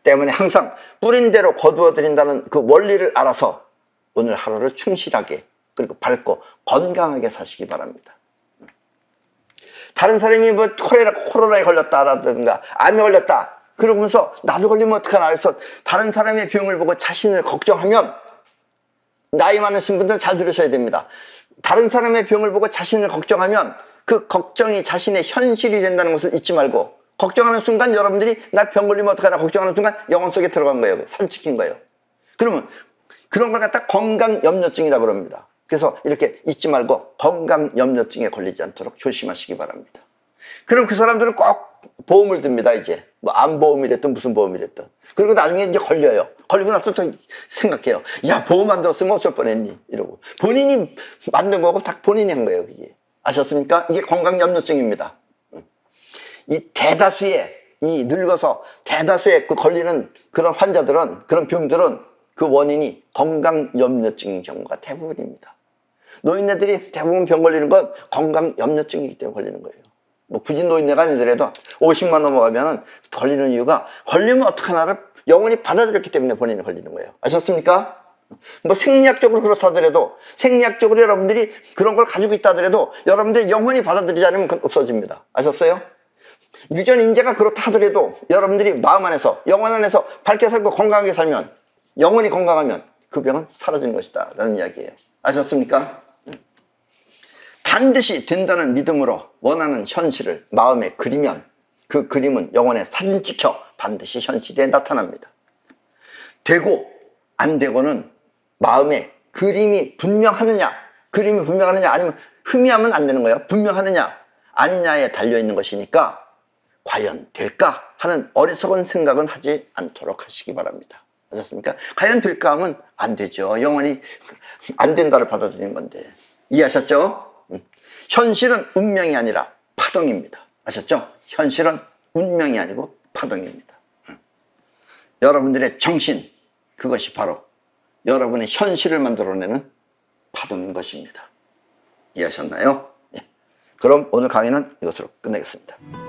때문에 항상 뿌린 대로 거두어 드린다는 그 원리를 알아서 오늘 하루를 충실하게, 그리고 밝고 건강하게 사시기 바랍니다. 다른 사람이 뭐 코로나에 걸렸다라든가 암에 걸렸다 그러면서 나도 걸리면 어떡하나 해서 다른 사람의 병을 보고 자신을 걱정하면, 나이 많으신 분들은 잘 들으셔야 됩니다. 다른 사람의 병을 보고 자신을 걱정하면 그 걱정이 자신의 현실이 된다는 것을 잊지 말고, 걱정하는 순간 여러분들이 나 병 걸리면 어떡하나 걱정하는 순간 영혼 속에 들어간 거예요. 산책인 거예요. 그러면 그런 걸 갖다 건강염려증이라고 그럽니다. 그래서 이렇게 잊지 말고 건강염려증에 걸리지 않도록 조심하시기 바랍니다. 그럼 그 사람들은 꼭 보험을 듭니다. 이제 뭐 암보험이 됐든 무슨 보험이 됐든. 그리고 나중에 이제 걸려요. 걸리고 나서 또 생각해요. 야, 보험 안 들었으면 어쩔 뻔했니? 이러고. 본인이 만든 거고 다 본인이 한 거예요. 그게. 아셨습니까? 이게 건강염려증입니다. 이 대다수의, 이 늙어서 대다수의 그 걸리는 그런 환자들은, 그런 병들은 그 원인이 건강염려증인 경우가 대부분입니다. 노인네들이 대부분 병 걸리는 건 건강염려증이기 때문에 걸리는 거예요. 뭐 굳이 노인네가 아니더라도 50만 넘어가면 걸리는 이유가, 걸리면 어떡하나를 영원히 받아들였기 때문에 본인이 걸리는 거예요. 아셨습니까? 뭐 생리학적으로 그렇다 하더라도, 생리학적으로 여러분들이 그런 걸 가지고 있다 하더라도 여러분들이 영원히 받아들이지 않으면 그건 없어집니다. 아셨어요? 유전 인재가 그렇다 하더라도 여러분들이 마음 안에서, 영혼 안에서 밝게 살고 건강하게 살면, 영원히 건강하면 그 병은 사라지는 것이다 라는 이야기예요. 아셨습니까? 반드시 된다는 믿음으로 원하는 현실을 마음에 그리면 그 그림은 영혼에 사진 찍혀 반드시 현실에 나타납니다. 되고 안 되고는 마음에 그림이 분명하느냐, 그림이 분명하느냐, 아니면 희미하면 안 되는 거예요. 분명하느냐 아니냐에 달려있는 것이니까 과연 될까 하는 어리석은 생각은 하지 않도록 하시기 바랍니다. 아셨습니까? 과연 될까 하면 안 되죠. 영원히 안 된다를 받아들이는 건데. 이해하셨죠? 현실은 운명이 아니라 파동입니다. 아셨죠? 현실은 운명이 아니고 파동입니다. 여러분들의 정신, 그것이 바로 여러분의 현실을 만들어내는 파동인 것입니다. 이해하셨나요? 그럼 오늘 강의는 이것으로 끝내겠습니다.